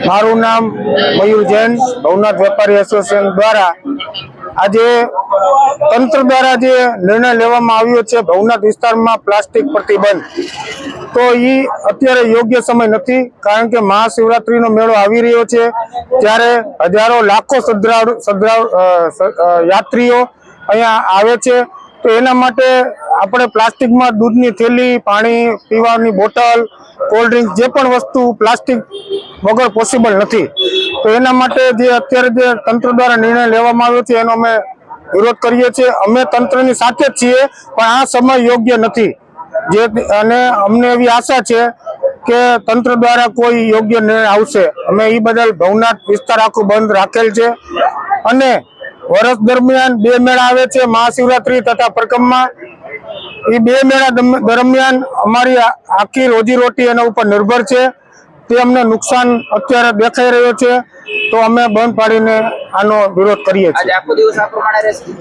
મારું નામ મયુર જૈન, ભવનાથ વેપારી એસોસિએશન દ્વારા આજે તંત્ર દ્વારા જે નિર્ણય લેવામાં આવ્યો છે ભવનાથ વિસ્તારમાં પ્લાસ્ટિક પ્રતિબંધ, તો એ અત્યારે યોગ્ય સમય નથી. કારણ કે મહાશિવરાત્રીનો મેળો આવી રહ્યો છે, ત્યારે હજારો લાખો યાત્રીઓ અહીંયા આવે છે. તો એના માટે આપણે પ્લાસ્ટિકમાં દૂધની થેલી, પાણી પીવાની બોટલ, કોલ્ડ ડ્રિંક જે પણ વસ્તુ પ્લાસ્ટિક વગર પોસિબલ નથી. તો એના માટે જે અત્યારે જે તંત્ર દ્વારા નિર્ણય લેવામાં આવ્યો છે એનો અમે વિરોધ કરીએ છીએ. અમે તંત્રની સાથે જ છીએ, પણ આ સમય યોગ્ય નથી. અને અમને એવી આશા છે કે તંત્ર દ્વારા કોઈ યોગ્ય નિર્ણય આવશે. અમે એ બદલ ભવનાથ વિસ્તાર આખું બંધ રાખેલ છે. અને વર્ષ દરમિયાન 2 મેળા આવે છે, મહાશિવરાત્રી તથા પરિક્રમા. એ 2 મેળા દરમિયાન અમારી આખી રોજીરોટી એના ઉપર નિર્ભર છે. તે અમને નુકસાન અત્યારે દેખાઈ રહ્યો છે, તો અમે બંધ પાડીને આનો વિરોધ કરીએ છીએ.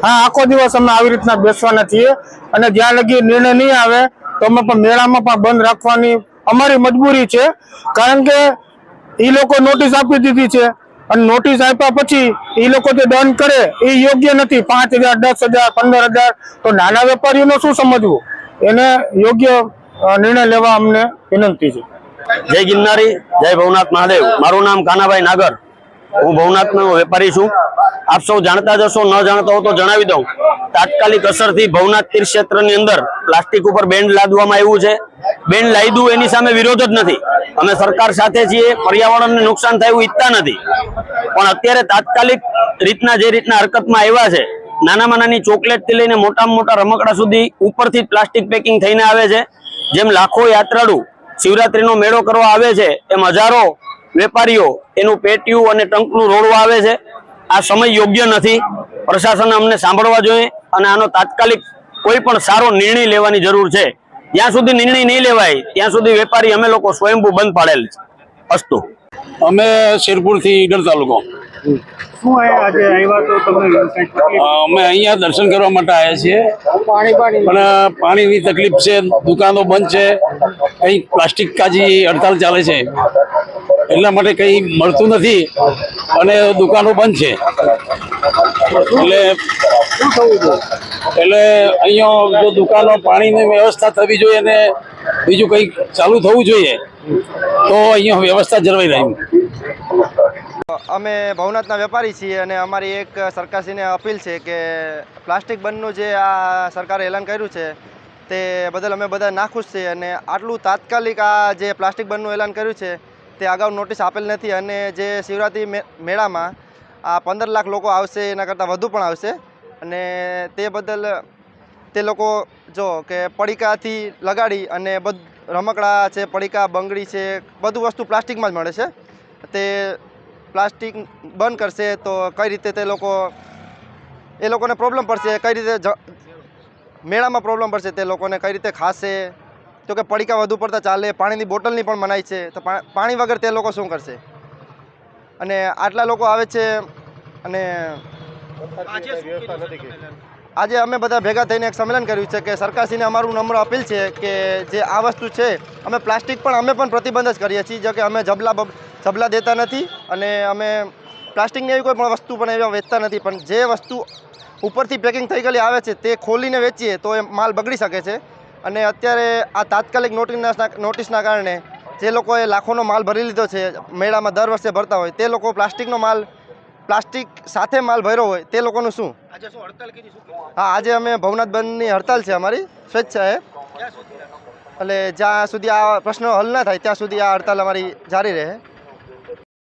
હા, આખો દિવસ અમે આવી રીતના બેસવાના છીએ. અને જ્યાં લગી નિર્ણય નહીં આવે તો અમે પણ મેળામાં પણ બંધ રાખવાની અમારી મજબૂરી છે. કારણ કે એ લોકો નોટિસ આપી દીધી છે, અને નોટિસ આપ્યા પછી એ લોકો જે દંડ કરે એ યોગ્ય નથી. 5,000, 10,000, 15,000, તો નાના વેપારીઓને શું સમજવું? એને યોગ્ય નિર્ણય લેવા અમને વિનંતી છે. જય ગિરનારી, જય ભવનાથ મહાદેવ. મારું નામ કાનાભાઈ નાગર, હું ભવનાથનો વેપારી છું. આપ સૌ જાણતા જ હશો, ન જાણતા હો તો જણાવી દઉં. તાત્કાલિક અસરથી ભવનાથ તીર્થક્ષેત્રની અંદર પ્લાસ્ટિક ઉપર બેન્ડ લાદવામાં આવ્યું છે. બેન્ડ લાદ્યું એની સામે વિરોધ જ નથી. અમે સરકાર સાથે છીએ, પર્યાવરણને નુકસાન થાય એવું ઈચ્છતા નથી. પણ અત્યારે તાત્કાલિક રીતના જે રીતના હરકતમાં આવ્યા છે, નાનામાં નાની ચોકલેટથી લઈને મોટામાં મોટા રમકડા સુધી ઉપરથી પ્લાસ્ટિક પેકિંગ થઈને આવે છે. જેમ લાખો યાત્રાળુ શિવરાત્રીનો મેળો કરવા આવે છે, એમ હજારો વેપારીઓ એનું પેટીયું અને ટંકનું રોડવા આવે છે. આ સમય યોગ્ય નથી. પ્રશાસને અમને સાંભળવા જોઈએ અને આનો તાત્કાલિક કોઈ પણ સારો નિર્ણય લેવાની જરૂર છે. જ્યાં સુધી નિર્ણય નહીં લેવાય ત્યાં સુધી વેપારી અમે લોકો સ્વયંભૂ બંધ પાડેલ છે. અસ્તુ. અમે શેરપુરથી ઈડર તાલુકો. અમે અહીંયા દર્શન કરવા માટે આવ્યા છીએ, પણ પાણીની તકલીફ છે, દુકાનો બંધ છે, કંઈ પ્લાસ્ટિક કાજી હડતાલ ચાલે છે, એટલા માટે કંઈ મળતું નથી અને દુકાનો બંધ છે. એટલે અહીંયા જો દુકાનો પાણીની વ્યવસ્થા થવી જોઈએ અને બીજું કંઈક ચાલુ થવું જોઈએ તો અહીંયા વ્યવસ્થા જળવાઈ રહી. અમે ભવનાથના વેપારી છીએ અને અમારી એક સરકારશ્રીને અપીલ છે કે પ્લાસ્ટિક બંધનું જે આ સરકારે એલાન કર્યું છે તે બદલ અમે બધા નાખુશ છીએ. અને આટલું તાત્કાલિક આ જે પ્લાસ્ટિક બંધનું એલાન કર્યું છે તે અગાઉ નોટિસ આપેલ નથી. અને જે શિવરાત્રિ મેળામાં આ 15 લાખ લોકો આવશે, એના કરતાં વધુ પણ આવશે. અને તે બદલ તે લોકો જો કે પડીકાથી લગાડી અને રમકડા છે, પડીકા, બંગડી છે, બધું વસ્તુ પ્લાસ્ટિકમાં જ મળે છે. તે પ્લાસ્ટિક બંધ કરશે તો કઈ રીતે એ લોકોને પ્રોબ્લેમ પડશે, કઈ રીતે મેળામાં પ્રોબ્લેમ પડશે, તે લોકોને કઈ રીતે ખાશે. તો કે પડીકા વધુ પડતા ચાલે, પાણીની બોટલની પણ મનાઈ છે, તો પાણી વગર તે લોકો શું કરશે? અને આટલા લોકો આવે છે. અને આજે અમે બધા ભેગા થઈને એક સંમેલન કર્યું છે કે સરકારશ્રીને અમારું નમ્ર અપીલ છે કે જે આ વસ્તુ છે, અમે પ્લાસ્ટિક પણ અમે પણ પ્રતિબંધ જ કરીએ છીએ. જો કે અમે જબલા દેતા નથી અને અમે પ્લાસ્ટિકની એવી કોઈ પણ વસ્તુ પણ એવા વેચતા નથી. પણ જે વસ્તુ ઉપરથી પેકિંગ થઈ ગયેલી આવે છે તે ખોલીને વેચીએ તો એ માલ બગડી શકે છે. અને અત્યારે આ તાત્કાલિક નોટિસના કારણે જે લોકોએ લાખોનો માલ ભરી લીધો છે, મેળામાં દર વર્ષે ભરતા હોય, તે લોકો પ્લાસ્ટિક સાથે માલ ભર્યો હોય, તે લોકોનું શું? હા, આજે અમે ભવનાથ બંધની હડતાલ છે અમારી સ્વેચ્છાએ. એટલે જ્યાં સુધી આ પ્રશ્નો હલ ના થાય ત્યાં સુધી આ હડતાલ અમારી જારી રહે.